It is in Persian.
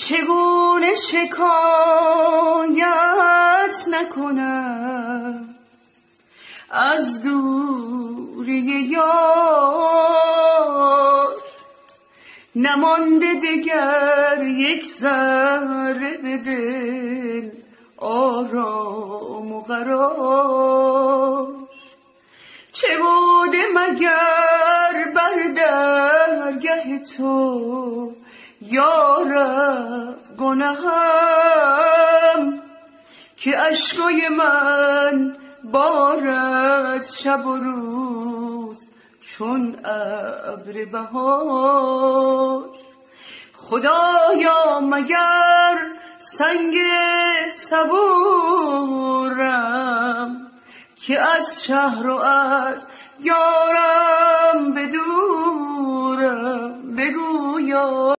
چگونه شکایت نکنم از دوری یار، نمانده دگر یک ذره به دل آرام و قرار. چه بوده مگر بر درگه تو یارب گنهم، که اشکای من بارد شب و روز چون ابر بهار. خدایا مگر سنگ صبورم که از شهر و از یارم بدورم، بگو یا